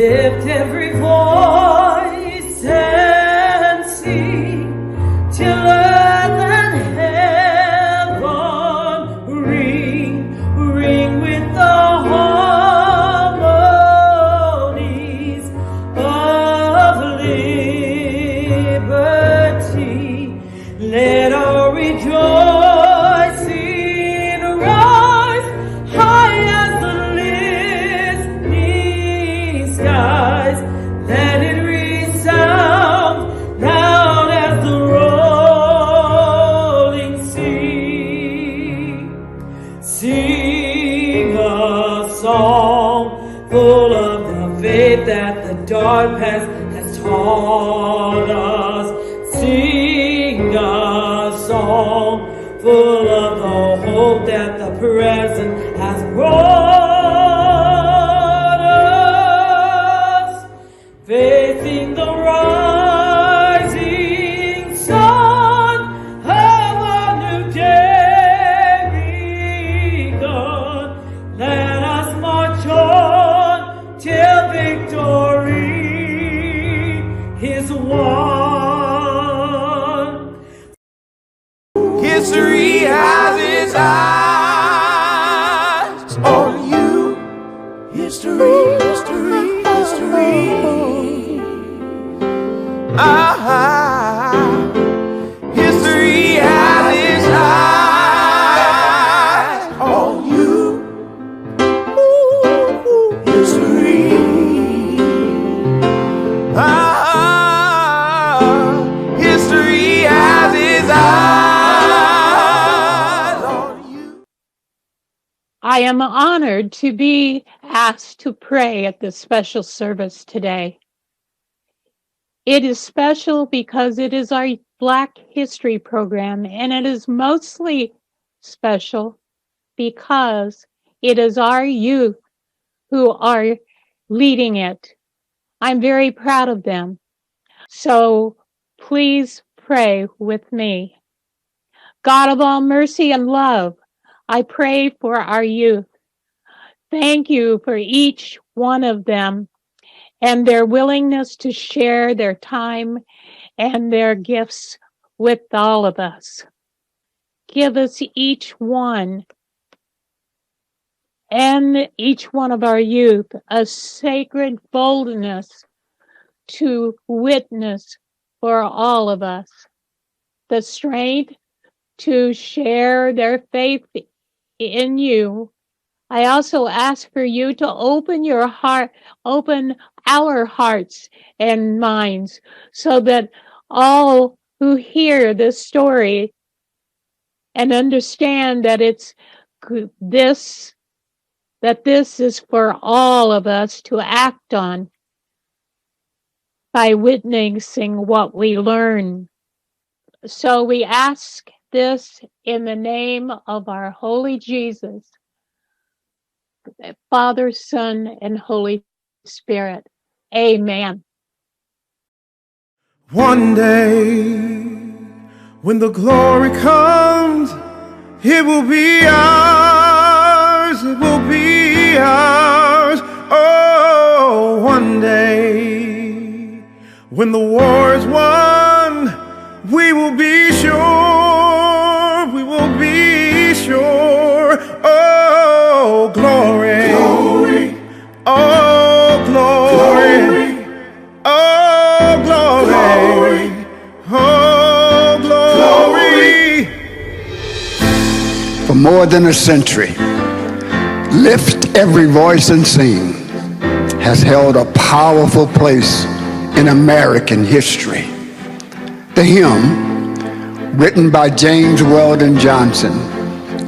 Lift every voice and sing till earth and heaven ring with the harmonies of liberty. Let our rejoicing rise high as the listening skies. Let it resound loud as the rolling sea. Sing a song full of the faith that the dark past has taught us. Sing a song full of the hope that the present has brought us. Facing the rising sun of a new day begun. Let us march on till victory is won. History has its eyes on you. History, history, history. History has its eyes on you. History. History has its eyes on you. I am honored to be asked to pray at this special service today. It is special because it is our Black History program, and it is mostly special because it is our youth who are leading it. I'm very proud of them. So please pray with me. God of all mercy and love, I pray for our youth. Thank you for each one of them and their willingness to share their time and their gifts with all of us. Give us each one and each one of our youth a sacred boldness to witness for all of us, the strength to share their faith in you. I also ask for you to open our hearts and minds so that all who hear this story and understand that this is for all of us to act on by witnessing what we learn. So we ask this in the name of our holy Jesus, Father, Son, and Holy Spirit. Amen. One day, when the glory comes, it will be ours, it will be ours. Oh, one day, when the war is won, we will be sure, we will be sure. Oh, glory, glory, oh, glory, oh, glory, oh, glory. For more than a century, Lift Every Voice and Sing has held a powerful place in American history. The hymn, written by James Weldon Johnson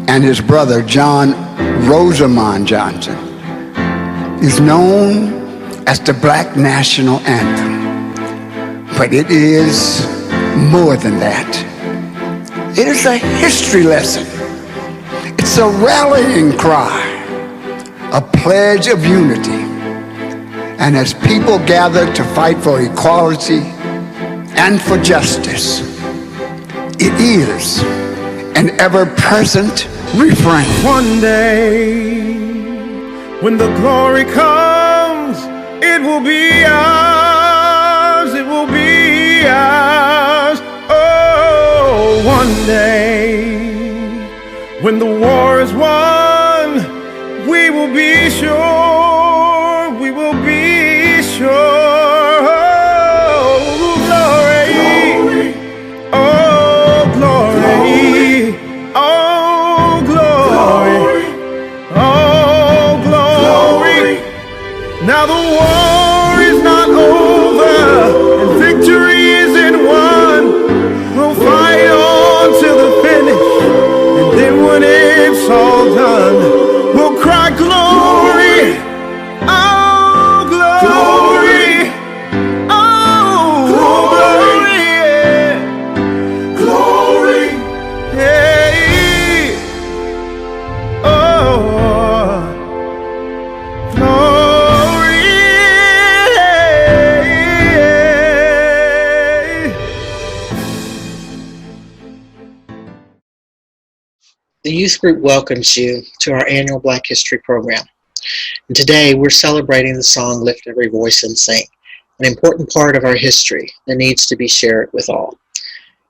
and his brother John Rosamond Johnson, is known as the Black National Anthem. But it is more than that. It is a history lesson. It's a rallying cry, a pledge of unity. And as people gather to fight for equality and for justice, it is an ever-present refrain. One day, when the glory comes, it it will be ours, it will be ours. Oh, one day, when the war is won, we will be sure, we will be sure. Oh, glory, oh, glory, oh, glory, oh, glory. Now the war is not over and victory isn't won. We'll fight on till the finish, and then when it's all done, we'll cry glory, oh glory, oh glory, yeah. Glory, hey, oh glory. The youth group welcomes you to our annual Black History program. And today we're celebrating the song Lift Every Voice and Sing, an important part of our history that needs to be shared with all.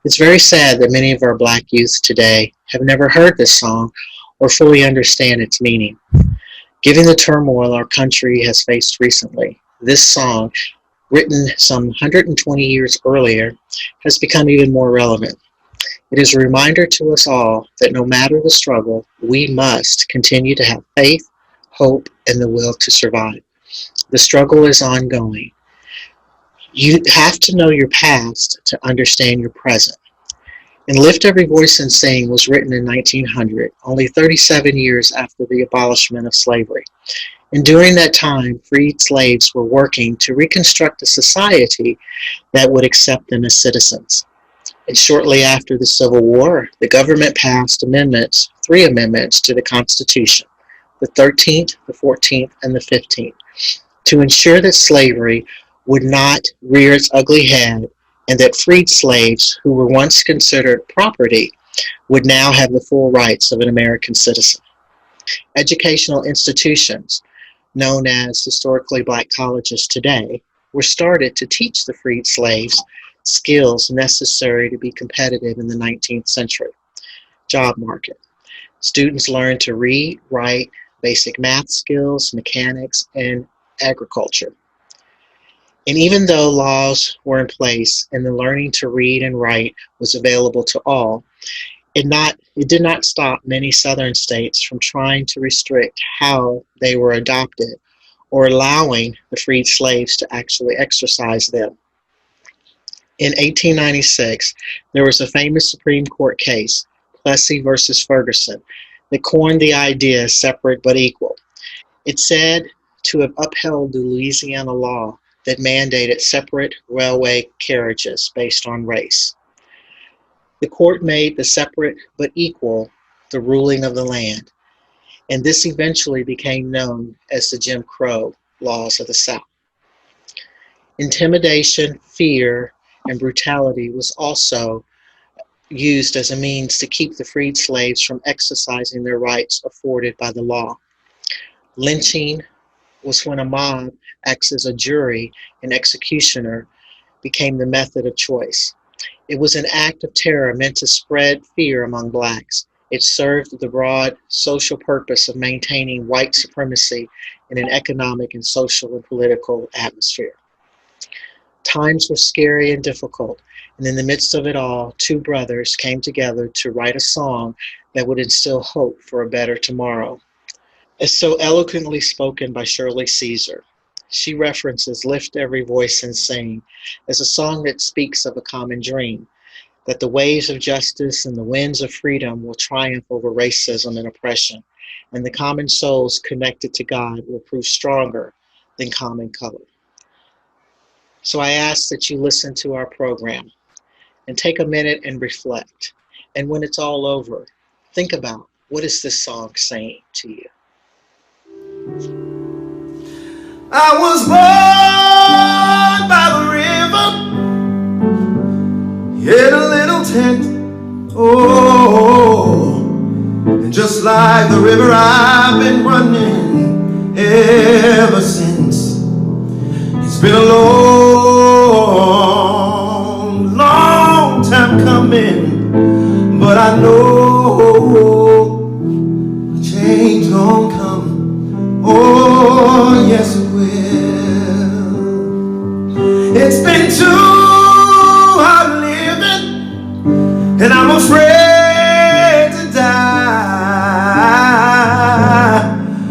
It's very sad that many of our Black youth today have never heard this song or fully understand its meaning. Given the turmoil our country has faced recently, this song, written some 120 years earlier, has become even more relevant. It is a reminder to us all that no matter the struggle, we must continue to have faith, hope, and the will to survive. The struggle is ongoing. You have to know your past to understand your present. And Lift Every Voice and Sing was written in 1900, only 37 years after the abolishment of slavery. And during that time, freed slaves were working to reconstruct a society that would accept them as citizens. And shortly after the Civil War, the government passed three amendments to the Constitution, the 13th, the 14th, and the 15th, to ensure that slavery would not rear its ugly head and that freed slaves who were once considered property would now have the full rights of an American citizen. Educational institutions, known as historically Black colleges today, were started to teach the freed slaves skills necessary to be competitive in the 19th century job market. Students learned to read, write, basic math skills, mechanics, and agriculture. And even though laws were in place and the learning to read and write was available to all, it did not stop many southern states from trying to restrict how they were adopted or allowing the freed slaves to actually exercise them. In 1896, there was a famous Supreme Court case, Plessy versus Ferguson, that coined the idea separate but equal. It said to have upheld the Louisiana law that mandated separate railway carriages based on race. The court made the separate but equal the ruling of the land, and this eventually became known as the Jim Crow laws of the South. Intimidation, fear, and brutality was also used as a means to keep the freed slaves from exercising their rights afforded by the law. Lynching was when a mob acts as a jury and executioner became the method of choice. It was an act of terror meant to spread fear among blacks. It served the broad social purpose of maintaining white supremacy in an economic and social and political atmosphere. Times were scary and difficult, and in the midst of it all, two brothers came together to write a song that would instill hope for a better tomorrow. As so eloquently spoken by Shirley Caesar, she references Lift Every Voice and Sing as a song that speaks of a common dream, that the waves of justice and the winds of freedom will triumph over racism and oppression, and the common souls connected to God will prove stronger than common color. So I ask that you listen to our program and take a minute and reflect. And when it's all over, think about, what is this song saying to you? I was born by the river in a little tent. Oh, and just like the river, I've been running ever since. It's been too hard living, and I'm afraid to die,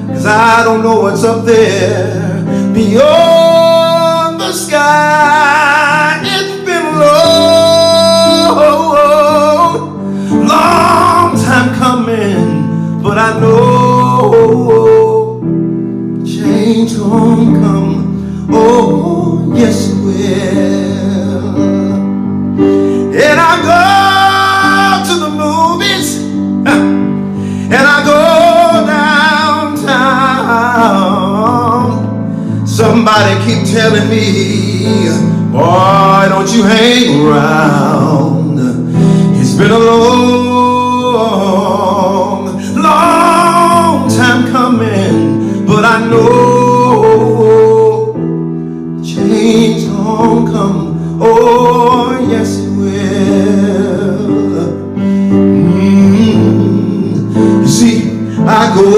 'cause I don't know what's up there beyond the sky. It's been long time coming, but I know change won't come. Oh, yes it will. And I go to the movies, and I go downtown. Somebody keep telling me, boy, don't you hang around. It's been a long time coming, but I know change gon' come. Oh, yes it will. You see, I go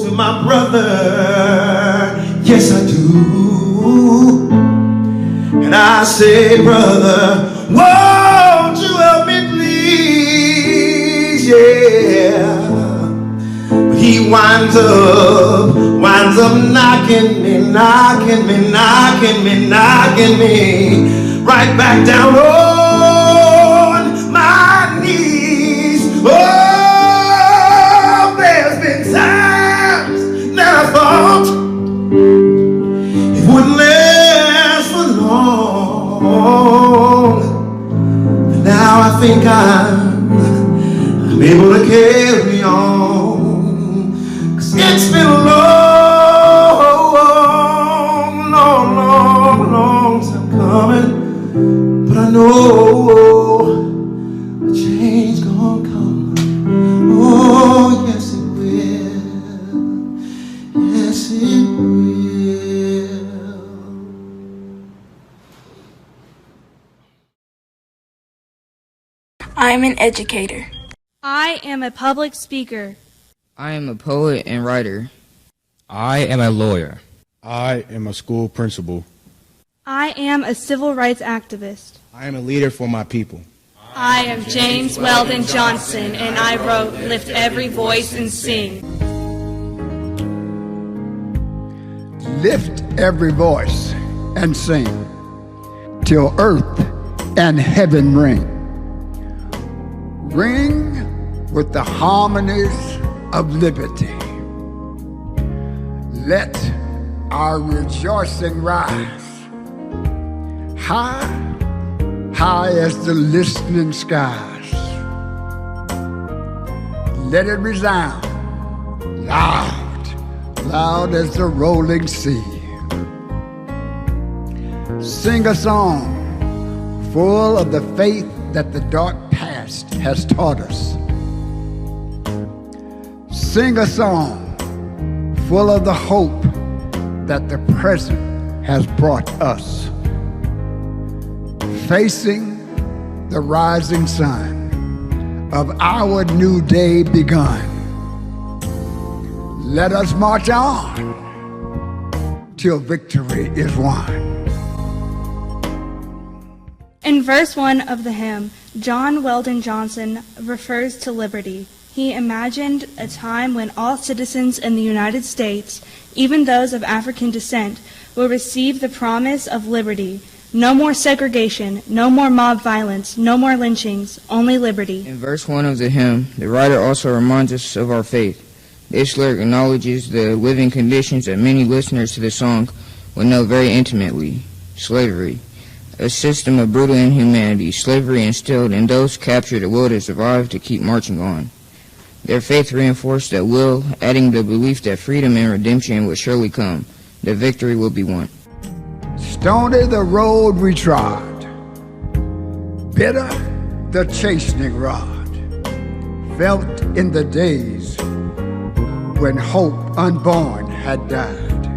to my brother, yes I do, and I say, brother, won't you help me please, yeah. But he winds up knocking me right back down on my knees. Oh, there's been times that I thought it wouldn't last for long, but now I think I'm able to carry on, 'cause it's been a long time coming, but I know a change gonna come. Oh, yes it will. Yes it will. I'm an educator. I am a public speaker. I am a poet and writer. I am a lawyer. I am a school principal. I am a civil rights activist. I am a leader for my people. I am James Weldon Johnson, and I wrote Lift Every Voice and Sing. Lift every voice and sing till earth and heaven ring. Ring with the harmonies of liberty. Let our rejoicing rise high, high as the listening skies. Let it resound loud, loud as the rolling sea. Sing a song full of the faith that the dark past has taught us. Sing a song full of the hope that the present has brought us. Facing the rising sun of our new day begun, let us march on till victory is won. In verse 1 of the hymn, John Weldon Johnson refers to liberty. He imagined a time when all citizens in the United States, even those of African descent, will receive the promise of liberty. No more segregation, no more mob violence, no more lynchings, only liberty. In verse 1 of the hymn, the writer also reminds us of our faith. This lyric acknowledges the living conditions that many listeners to the song will know very intimately. Slavery, a system of brutal inhumanity, slavery instilled in those captured a will to survive, to keep marching on. Their faith reinforced that will, adding the belief that freedom and redemption will surely come, that victory will be won. Stony the road we trod, bitter the chastening rod, felt in the days when hope unborn had died.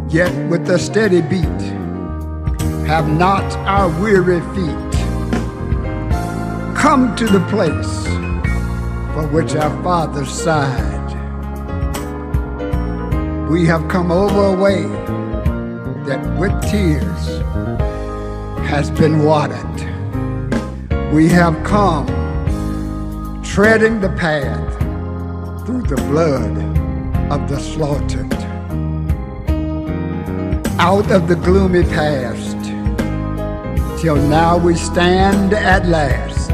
Yet with a steady beat, have not our weary feet come to the place for which our fathers sighed. We have come over a way that with tears has been watered. We have come treading the path through the blood of the slaughtered. Out of the gloomy past, till now we stand at last,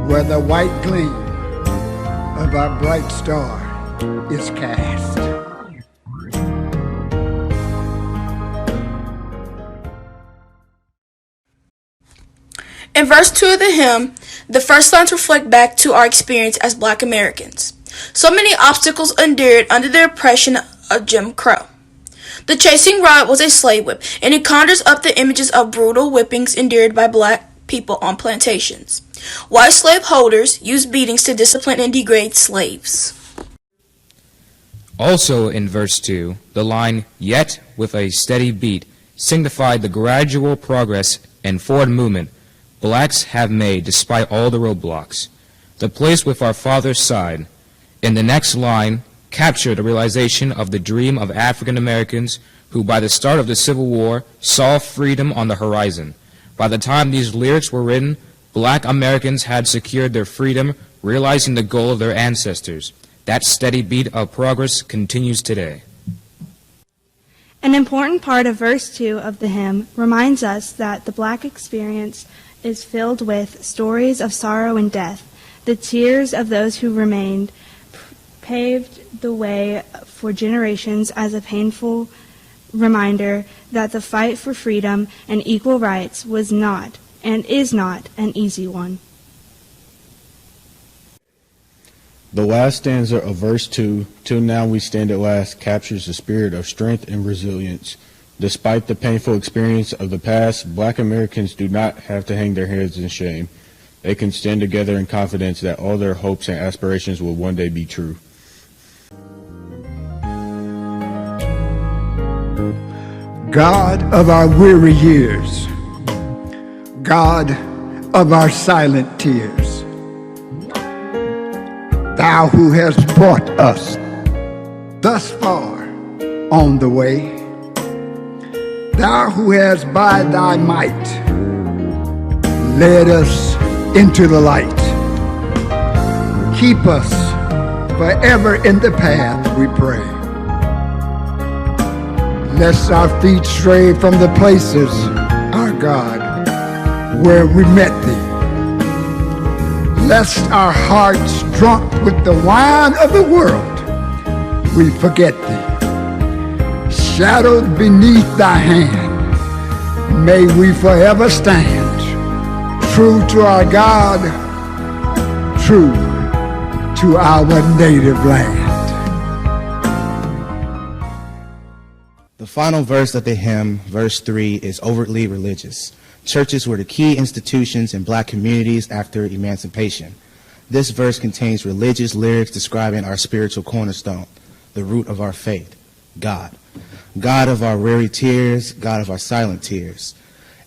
where the white gleam of our bright star is cast. In verse 2 of the hymn, the first lines reflect back to our experience as Black Americans. So many obstacles endured under the oppression of Jim Crow. The chasing rod was a slave whip, and it conjures up the images of brutal whippings endured by Black people on plantations. White slaveholders used beatings to discipline and degrade slaves. Also in verse 2, the line, "Yet with a steady beat," signified the gradual progress and forward movement Blacks have made despite all the roadblocks. The place with our father's side. In the next line, capture the realization of the dream of African Americans who by the start of the Civil War saw freedom on the horizon. By the time these lyrics were written, Black Americans had secured their freedom, realizing the goal of their ancestors. That steady beat of progress continues today. An important part of verse 2 of the hymn reminds us that the Black experience is filled with stories of sorrow and death. The tears of those who remained paved the way for generations as a painful reminder that the fight for freedom and equal rights was not and is not an easy one. The last stanza of verse 2, "Till now we stand at last," captures the spirit of strength and resilience. Despite the painful experience of the past, Black Americans do not have to hang their heads in shame. They can stand together in confidence that all their hopes and aspirations will one day be true. God of our weary years, God of our silent tears, Thou who hast brought us thus far on the way, Thou who hast by Thy might led us into the light, keep us forever in the path, we pray. Lest our feet stray from the places, our God, where we met Thee. Lest our hearts drunk with the wine of the world, we forget Thee. Shadowed beneath Thy hand, may we forever stand, true to our God, true to our native land. The final verse of the hymn, verse 3, is overtly religious. Churches were the key institutions in Black communities after emancipation. This verse contains religious lyrics describing our spiritual cornerstone, the root of our faith, God. God of our weary tears, God of our silent tears.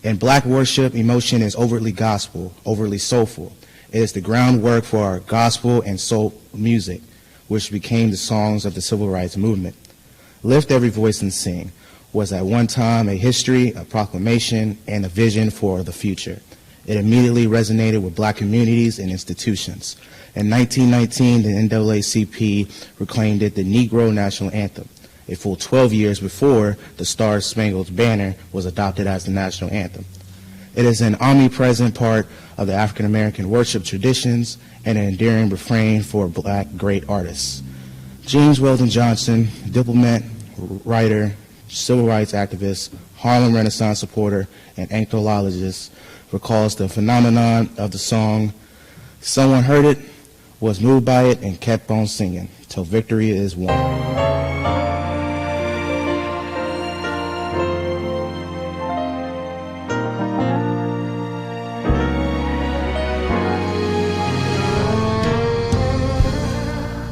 In Black worship, emotion is overtly gospel, overtly soulful. It is the groundwork for our gospel and soul music, which became the songs of the Civil Rights Movement. Lift Every Voice and Sing was at one time a history, a proclamation, and a vision for the future. It immediately resonated with Black communities and institutions. In 1919, the NAACP proclaimed it the Negro National Anthem, a full 12 years before the Star-Spangled Banner was adopted as the national anthem. It is an omnipresent part of the African American worship traditions and an enduring refrain for Black great artists. James Weldon Johnson, diplomat, writer, civil rights activist, Harlem Renaissance supporter, and anthropologist, recalls the phenomenon of the song. Someone heard it, was moved by it, and kept on singing till victory is won.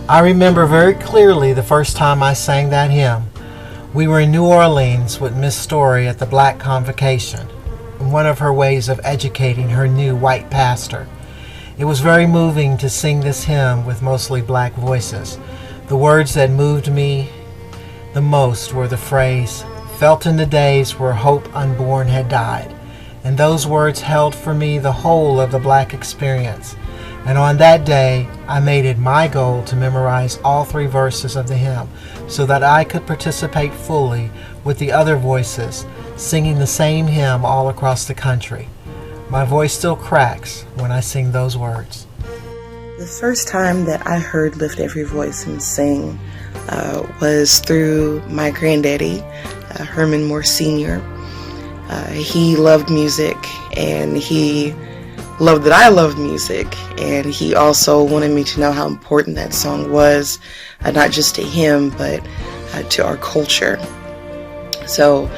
I remember very clearly the first time I sang that hymn. We were in New Orleans with Miss Story at the Black Convocation, one of her ways of educating her new white pastor. It was very moving to sing this hymn with mostly Black voices. The words that moved me the most were the phrase, felt in the days where hope unborn had died. And those words held for me the whole of the black experience. And on that day, I made it my goal to memorize all 3 verses of the hymn so that I could participate fully with the other voices singing the same hymn all across the country. My voice still cracks when I sing those words. The first time that I heard Lift Every Voice and Sing was through my granddaddy, Herman Moore Sr. He loved music, and he loved that I loved music, and he also wanted me to know how important that song was, not just to him, but to our culture. So,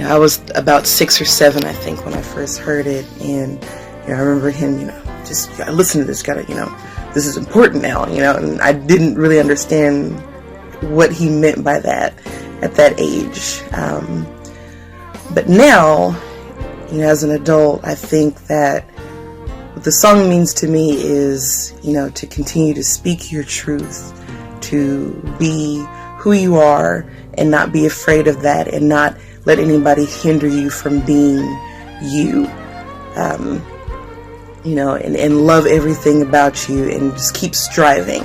I was about 6 or 7, I think, when I first heard it, and I remember him, just you gotta listen to this, this is important now, and I didn't really understand what he meant by that at that age. But now, as an adult, I think that what the song means to me is, to continue to speak your truth, to be who you are and not be afraid of that and not let anybody hinder you from being you. And love everything about you and just keep striving.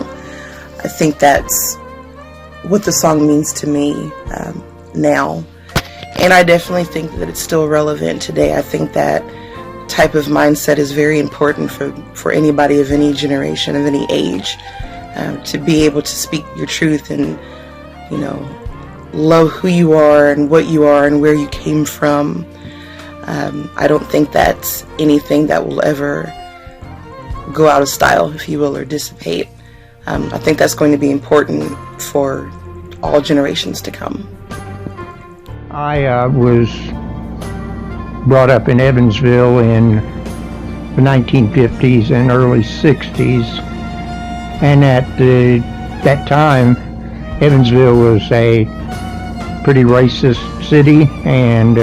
I think that's what the song means to me now. And I definitely think that it's still relevant today. I think that type of mindset is very important for anybody of any generation, of any age, to be able to speak your truth and, love who you are and what you are and where you came from. I don't think that's anything that will ever go out of style, if you will, or dissipate. I think that's going to be important for all generations to come. I was brought up in Evansville in the 1950s and early 60s, and at that time Evansville was a pretty racist city, and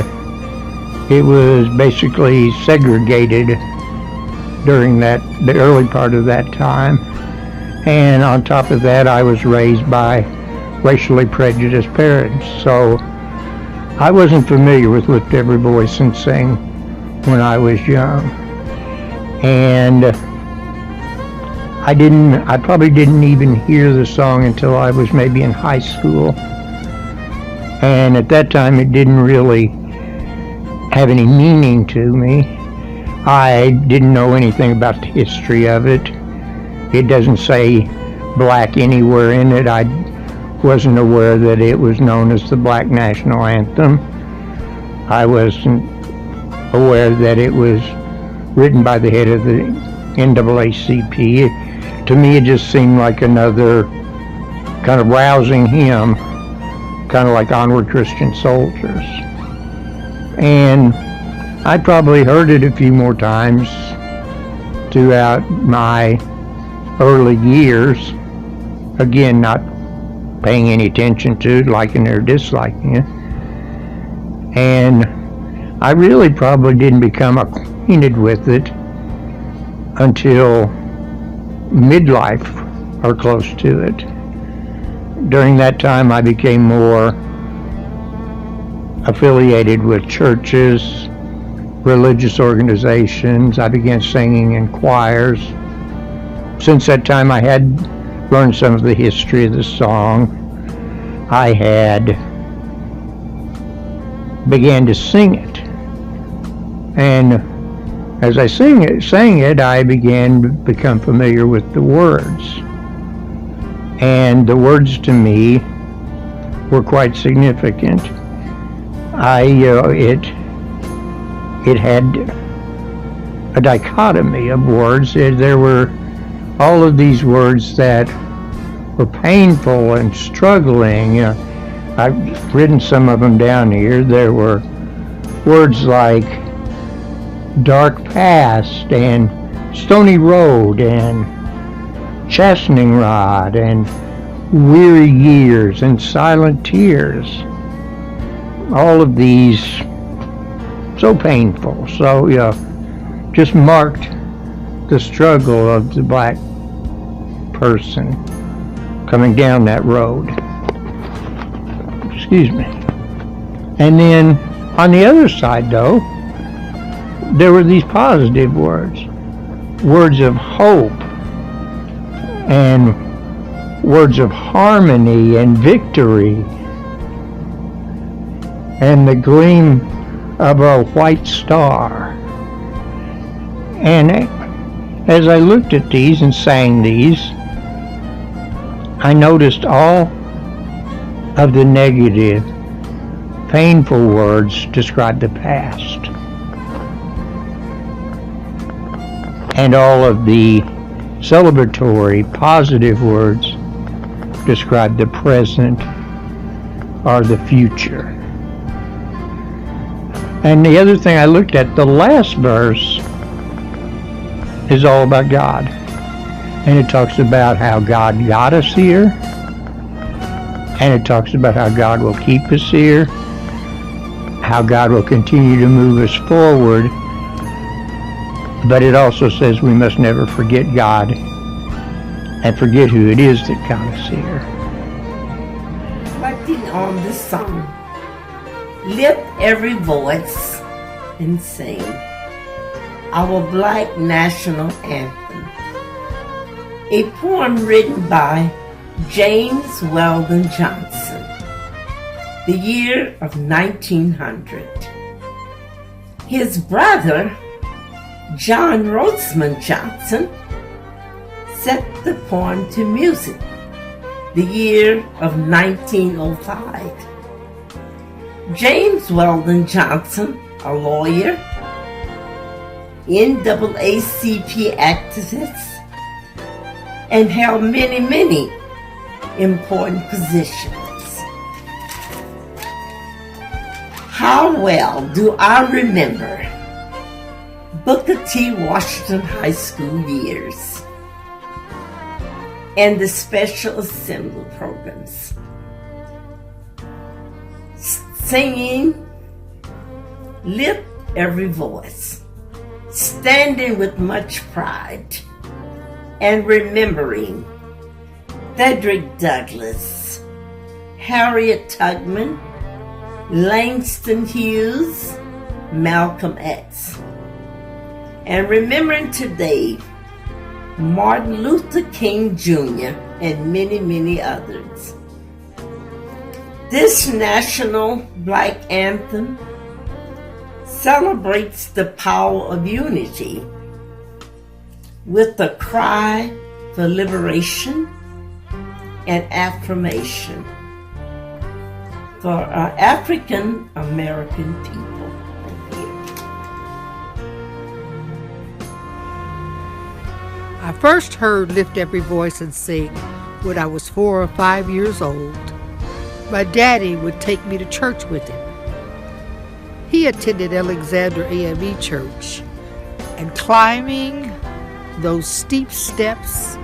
it was basically segregated during the early part of that time. And on top of that, I was raised by racially prejudiced parents, so I wasn't familiar with Lift Every Voice and Sing when I was young. And I probably didn't even hear the song until I was maybe in high school. And at that time, it didn't really have any meaning to me. I didn't know anything about the history of it. It doesn't say black anywhere in it. I wasn't aware that it was known as the Black National Anthem. I wasn't aware that it was written by the head of the NAACP. To me, it just seemed like another kind of rousing hymn, kind of like Onward Christian Soldiers. And I probably heard it a few more times throughout my early years, again, not paying any attention to it, liking it or disliking it. And I really probably didn't become acquainted with it until midlife or close to it. During that time, I became more affiliated with churches, religious organizations. I began singing in choirs. Since that time, I had learned some of the history of the song. I had began to sing it. And as I sang it, I began to become familiar with the words. And the words to me were quite significant. It had a dichotomy of words. There were all of these words that were painful and struggling. I've written some of them down here. There were words like dark past and stony road and chastening rod and weary years and silent tears. All of these so painful. So just marked the struggle of the black person coming down that road. Excuse me. And then on the other side, though, there were these positive words, words of hope and words of harmony and victory and the gleam of a white star. And as I looked at these and sang these, I noticed all of the negative, painful words describe the past. And all of the celebratory, positive words describe the present or the future. And the other thing I looked at, the last verse is all about God. And it talks about how God got us here. And it talks about how God will keep us here. How God will continue to move us forward. But it also says we must never forget God and forget who it is that got us here. Reflecting on this song, lift every voice and sing our Black National Anthem, a poem written by James Weldon Johnson, the year of 1900. His brother, John Rosman Johnson, set the poem to music, the year of 1905. James Weldon Johnson, a lawyer, NAACP activist, and held many important positions. How well do I remember Booker T. Washington High School years and the Special Assembly programs. Singing, lift every voice, standing with much pride, and remembering Frederick Douglass, Harriet Tubman, Langston Hughes, Malcolm X, and remembering today Martin Luther King Jr. and many others. This National Black Anthem celebrates the power of unity with a cry for liberation and affirmation for our African American people. I first heard Lift Every Voice and Sing when I was 4 or 5 years old. My daddy would take me to church with him. He attended Alexander AME Church, and climbing those steep steps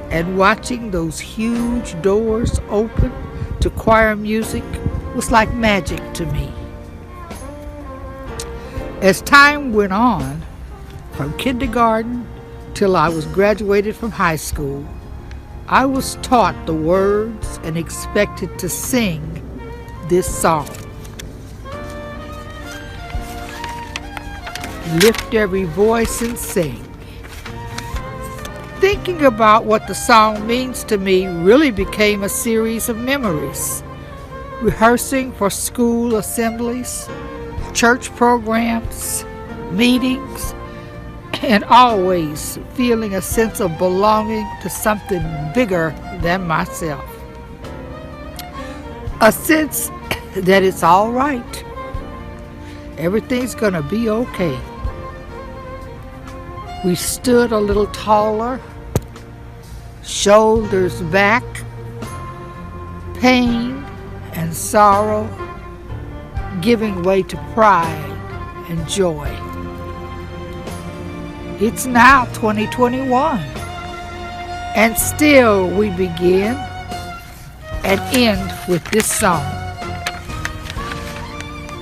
and watching those huge doors open to choir music was like magic to me. As time went on, from kindergarten till I was graduated from high school, I was taught the words and expected to sing this song. Lift every voice and sing. Thinking about what the song means to me really became a series of memories. Rehearsing for school assemblies, church programs, meetings, and always feeling a sense of belonging to something bigger than myself. A sense that it's all right. Everything's gonna be okay. We stood a little taller, shoulders back, pain and sorrow giving way to pride and joy. It's now 2021, and still we begin and end with this song,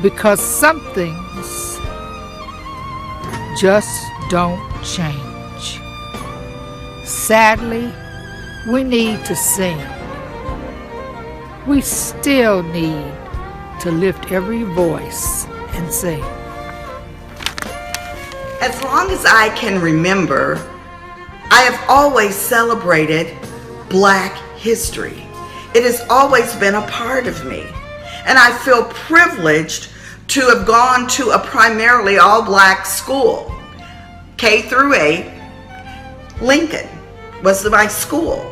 because some things just don't change. Sadly, we need to sing. We still need to lift every voice and sing. As long as I can remember, I have always celebrated Black history. It has always been a part of me. And I feel privileged to have gone to a primarily all-Black school. K through 8, Lincoln was my school,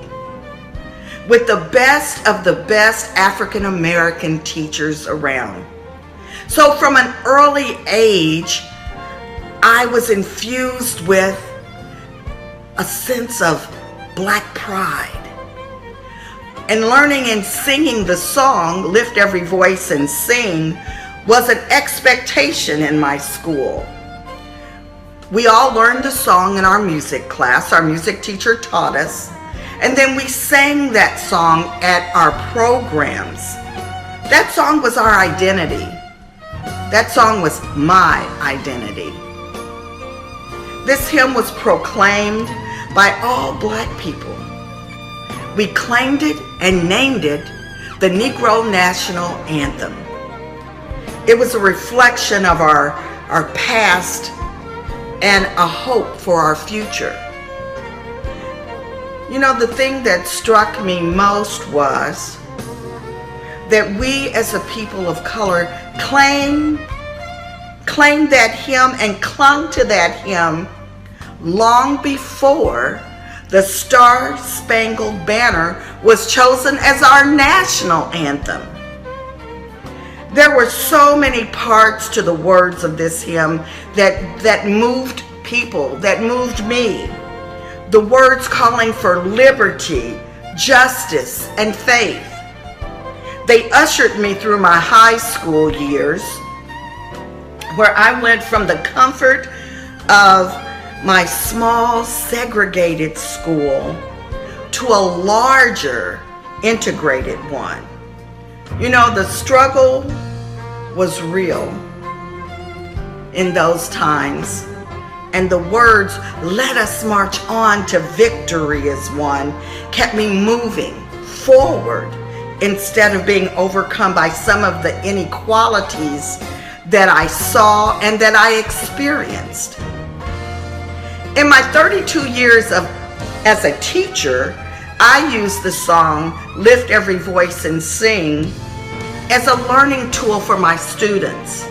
with the best of the best African American teachers around. So from an early age, I was infused with a sense of Black pride. And learning and singing the song, Lift Every Voice and Sing, was an expectation in my school. We all learned the song in our music class. Our music teacher taught us. And then we sang that song at our programs. That song was our identity. That song was my identity. This hymn was proclaimed by all Black people. We claimed it and named it the Negro National Anthem. It was a reflection of our past and a hope for our future. You know, the thing that struck me most was that we as a people of color claimed that hymn and clung to that hymn long before the Star-Spangled Banner was chosen as our national anthem. There were so many parts to the words of this hymn that moved people, that moved me. The words calling for liberty, justice, and faith. They ushered me through my high school years, where I went from the comfort of my small segregated school to a larger integrated one. You know, the struggle was real in those times, and the words, "Let us march on to victory as one," kept me moving forward instead of being overcome by some of the inequalities that I saw and that I experienced. In my 32 years as a teacher, I used the song Lift Every Voice and Sing as a learning tool for my students.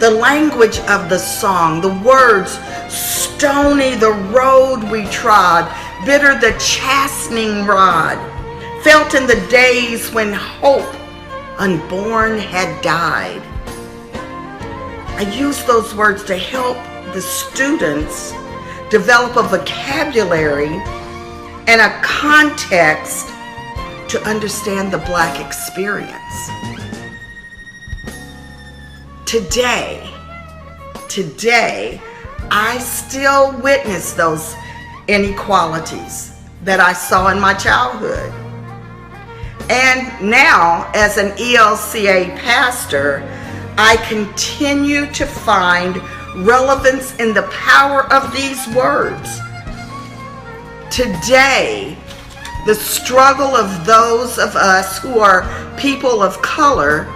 The language of the song, the words, stony the road we trod, bitter the chastening rod, felt in the days when hope unborn had died. I used those words to help the students develop a vocabulary and a context to understand the Black experience. Today, I still witness those inequalities that I saw in my childhood. And now, as an ELCA pastor, I continue to find relevance in the power of these words. Today, the struggle of those of us who are people of color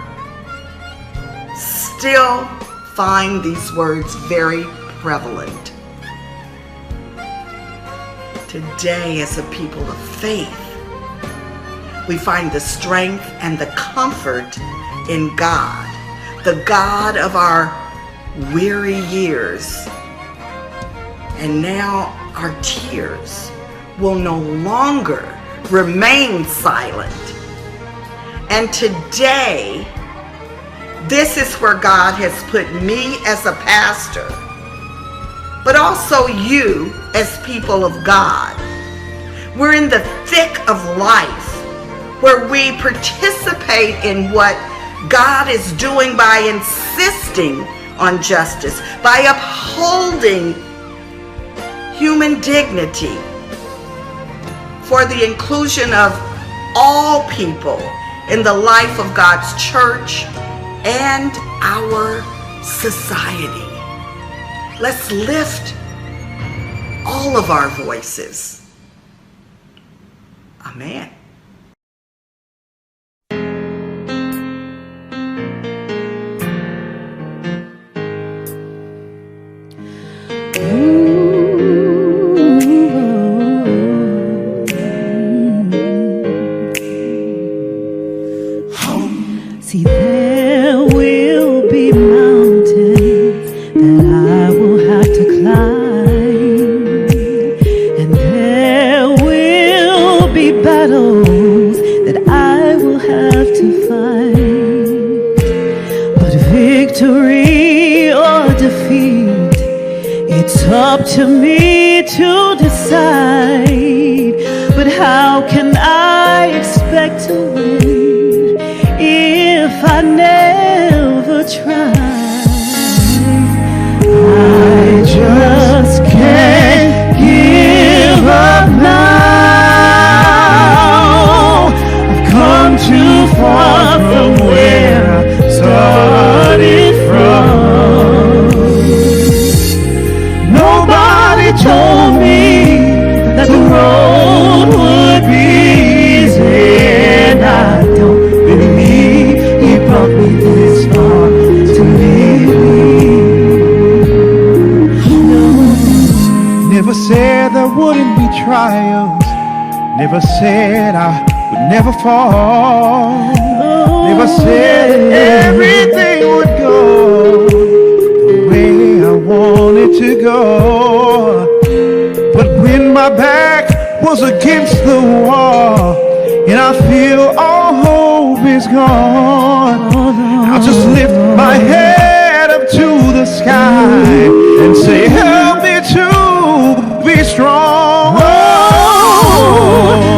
still find these words very prevalent. Today, as a people of faith, we find the strength and the comfort in God, the God of our weary years. And now our tears will no longer remain silent. And today, this is where God has put me as a pastor, but also you as people of God. We're in the thick of life, where we participate in what God is doing by insisting on justice, by upholding human dignity, for the inclusion of all people in the life of God's church and our society. Let's lift all of our voices. Amen. will be mountains that I will have to climb, and there will be battles that I will have to fight. But victory or defeat, it's up to me to decide. But how can I expect to win if I never try? I just can't give up now. I've come too far from where I started from. Nobody told me that the road would be easy, and I don't believe he brought me this far to leave me. No. Never said there wouldn't be trials. Never said I would never fall. Never said everything would go the way I wanted to go. But when my back was against the wall and I feel all hope is gone, I'll just lift my head up to the sky and say, help me to be strong. Oh,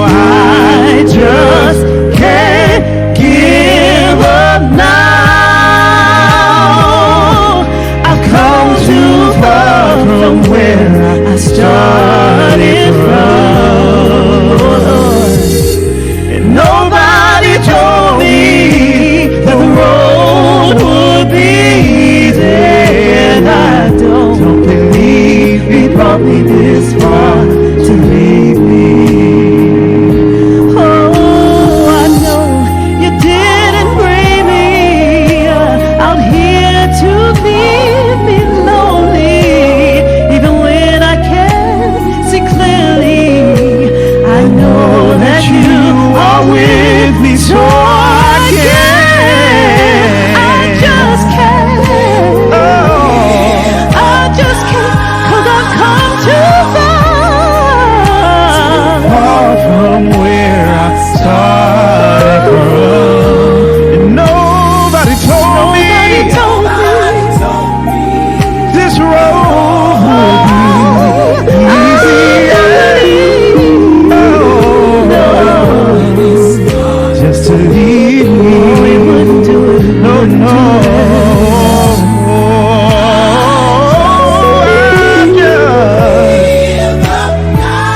I just can't give up now. I've come too far from where I started from. And nobody told me that the road would be easy, and I don't believe he brought me this far to leave me. Oh, I know you didn't bring me out here to leave me lonely. Even when I can't see clearly, I know that you are with me, so I just can't. I just can't, 'cause I've come too far from where I started from. And nobody told me this road would be easy. Just to leave me, we wouldn't do it. No, no.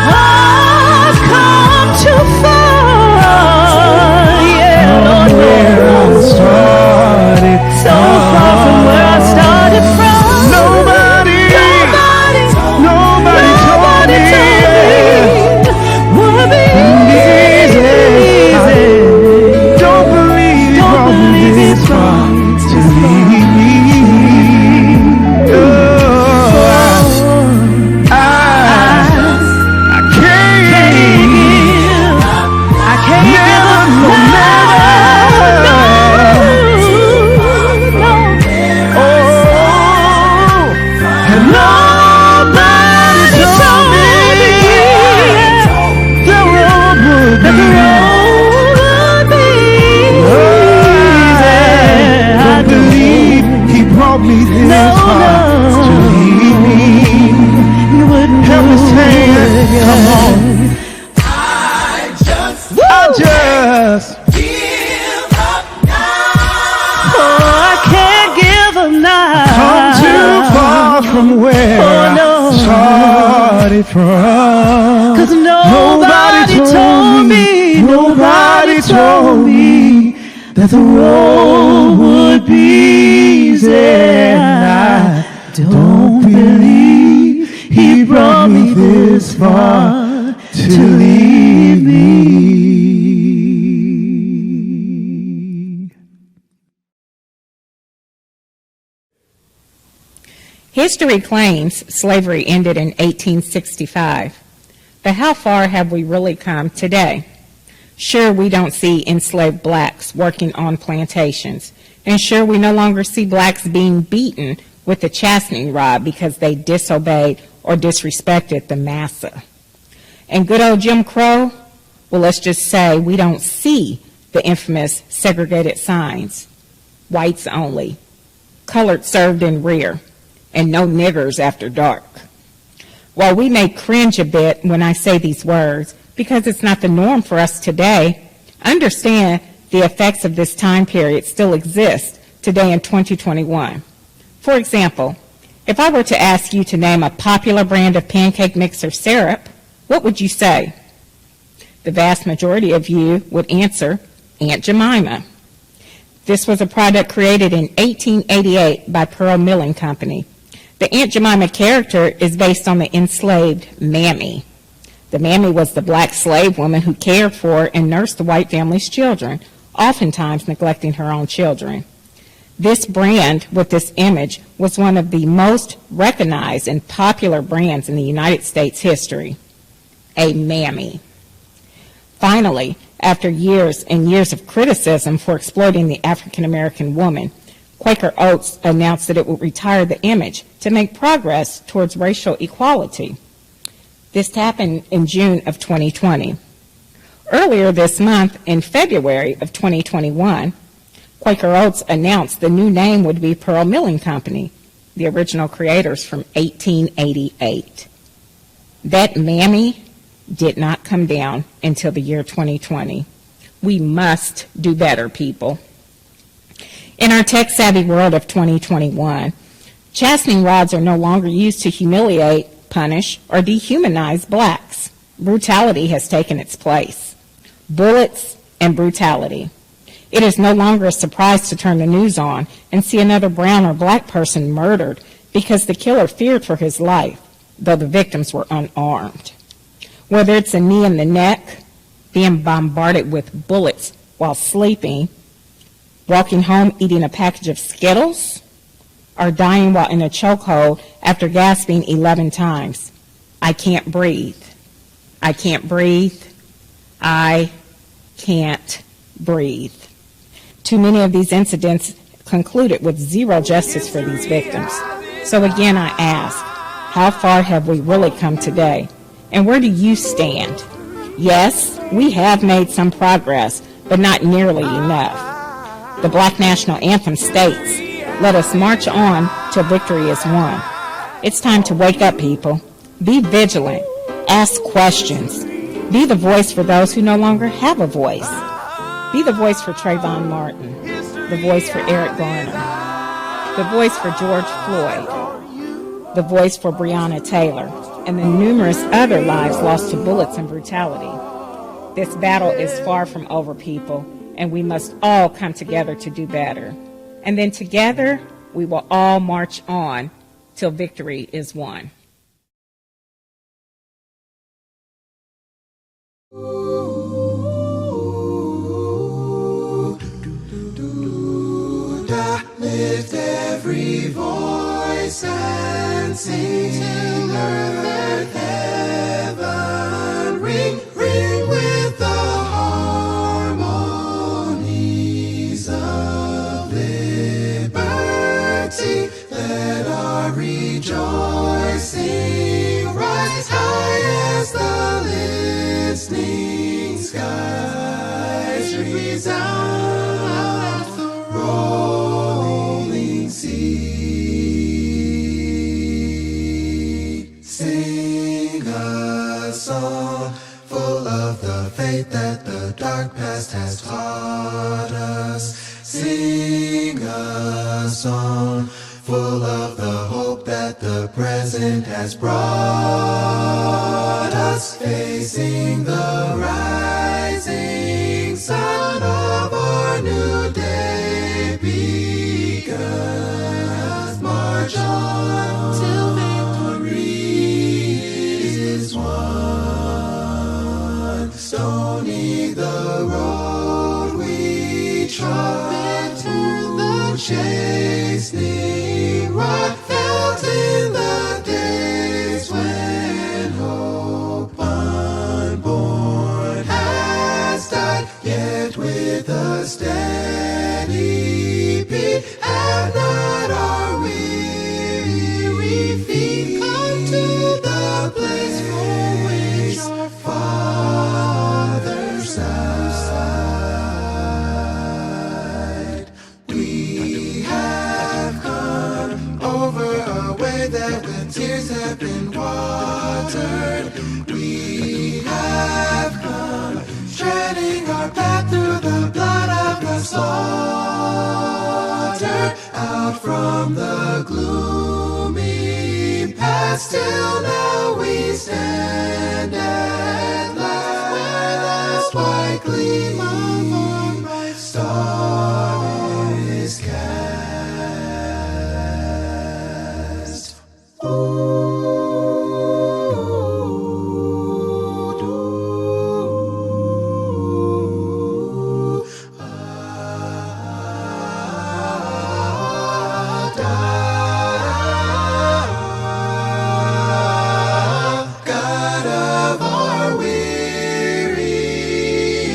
I've come too far, yeah, Lord, where I started, so far from where I started from. Nobody told me would be easy. Don't believe this far to leave me. Oh, I can't give up no and nobody told me the road would be easy. I believe he brought me this far to leave me. Help me sing it, come on. I just give up now. Oh, I can't give up now. Come too far from where I started from. 'Cause nobody told me that the road would be easy. And I don't believe he brought me this far to leave me. History claims slavery ended in 1865, but how far have we really come today? Sure, we don't see enslaved blacks working on plantations. And sure, we no longer see blacks being beaten with the chastening rod because they disobeyed or disrespected the massa. And good old Jim Crow, well, let's just say we don't see the infamous segregated signs. Whites only, colored served in rear, and no niggers after dark. While we may cringe a bit when I say these words, because it's not the norm for us today, understand the effects of this time period still exist today in 2021. For example, if I were to ask you to name a popular brand of pancake mix or syrup, what would you say? The vast majority of you would answer Aunt Jemima. This was a product created in 1888 by Pearl Milling Company. The Aunt Jemima character is based on the enslaved Mammy. The Mammy was the black slave woman who cared for and nursed the white family's children, oftentimes neglecting her own children. This brand with this image was one of the most recognized and popular brands in the United States history, a Mammy. Finally, after years and years of criticism for exploiting the African American woman, Quaker Oats announced that it would retire the image to make progress towards racial equality. This happened in June of 2020. Earlier this month, in February of 2021, Quaker Oats announced the new name would be Pearl Milling Company, the original creators from 1888. That Mammy did not come down until the year 2020. We must do better, people. In our tech-savvy world of 2021, chastening rods are no longer used to humiliate, punish, or dehumanize blacks. Brutality has taken its place. Bullets and brutality. It is no longer a surprise to turn the news on and see another brown or black person murdered because the killer feared for his life, though the victims were unarmed. Whether it's a knee in the neck, being bombarded with bullets while sleeping, walking home eating a package of Skittles, or dying while in a chokehold after gasping 11 times. I can't breathe. I can't breathe. I can't breathe. Too many of these incidents concluded with zero justice for these victims. So again, I ask, how far have we really come today? And where do you stand? Yes, we have made some progress, but not nearly enough. The Black National Anthem states, "Let us march on till victory is won." It's time to wake up, people. Be vigilant. Ask questions. Be the voice for those who no longer have a voice. Be the voice for Trayvon Martin, the voice for Eric Garner, the voice for George Floyd, the voice for Breonna Taylor, and the numerous other lives lost to bullets and brutality. This battle is far from over, people, and we must all come together to do better. And then together, we will all march on till victory is won. Lift every voice and sing till earth, heaven ring, ring with the harmonies of liberty. Let our rejoicing rise high as the listening skies resound the rolling sea. Sing a song full of the faith that the dark past has taught us. Sing a song full of the hope that the present has brought us. Facing the rising sun of our new day begun. March on till victory is won. Stony the road we trod, the chastening rod felt in the days when hope unborn has died. have been watered. We have come, treading our path through the blood of the slaughter, out from the gloomy past till now we stand at last, where the white gleam of our bright star is cast. God of our weary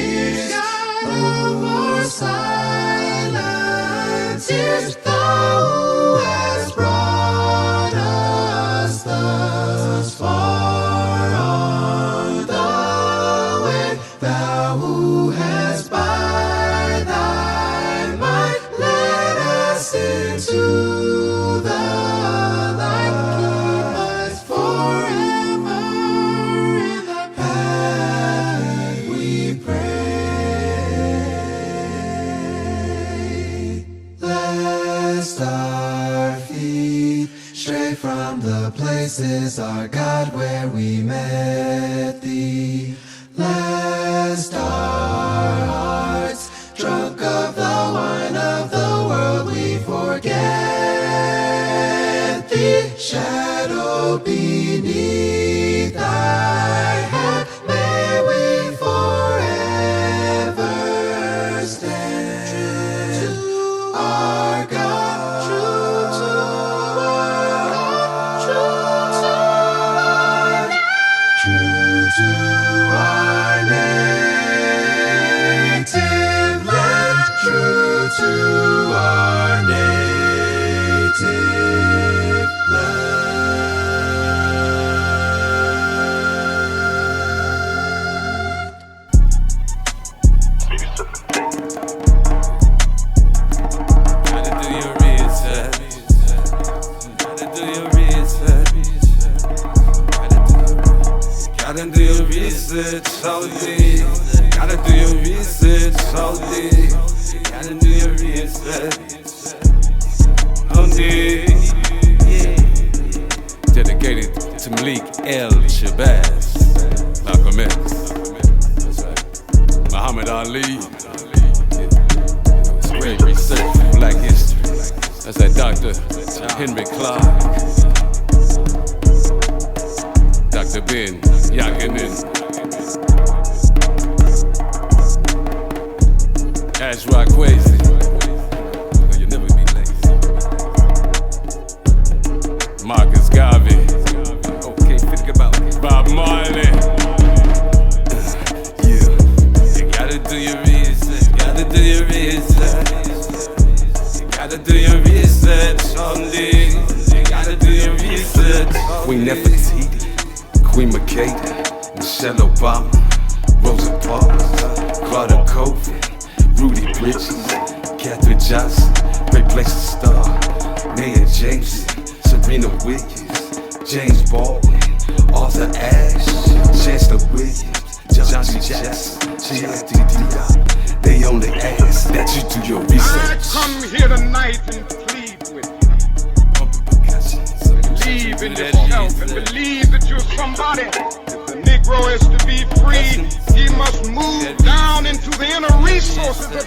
years, God of our silent tears, Thou who hast brought us thus far on the way, Thou who hast by Thy might led us into the light, keep us forever in the path we pray. Lest our feet stray from the places, our God, where we met Thee. Lest our hearts, drunk of the wine of the world, we forget Thee. Shadow beneath Thy hand, may we forever stand. True to our God, true to our God, true to our native land, true to our native land. Gotta do your research. Gotta do your research. Gotta do your research, all day. Gotta do your research, all day. Gotta do your research, all day. Dedicated to Malik El Shabazz, Malcolm X, Muhammad Ali. It's great research for Black history. That's that Dr. Henry Clark, Dr. Ben Yakinen, Ashra Kwesi. You never be late. Marcus Garvey. Okay, think about it. Bob Marley. Yeah. You gotta do your research. Gotta do your research. You gotta do your research on this. You gotta do your research. Queen Nefertiti, Queen McKay, Michelle Obama, Rosa Parks, Claudia Colvin, Rudy Bridges, Katherine Johnson, great place to start. Nia Jameson, Serena Williams, James Baldwin, Arthur Ashe, Chancellor Williams, John G. Jackson, J.I.D. Diop. They only ask that you do your research. I come here tonight and plead with you. Believe in yourself and believe that you're somebody. If the Negro is to be free, he must move down into the inner resources of his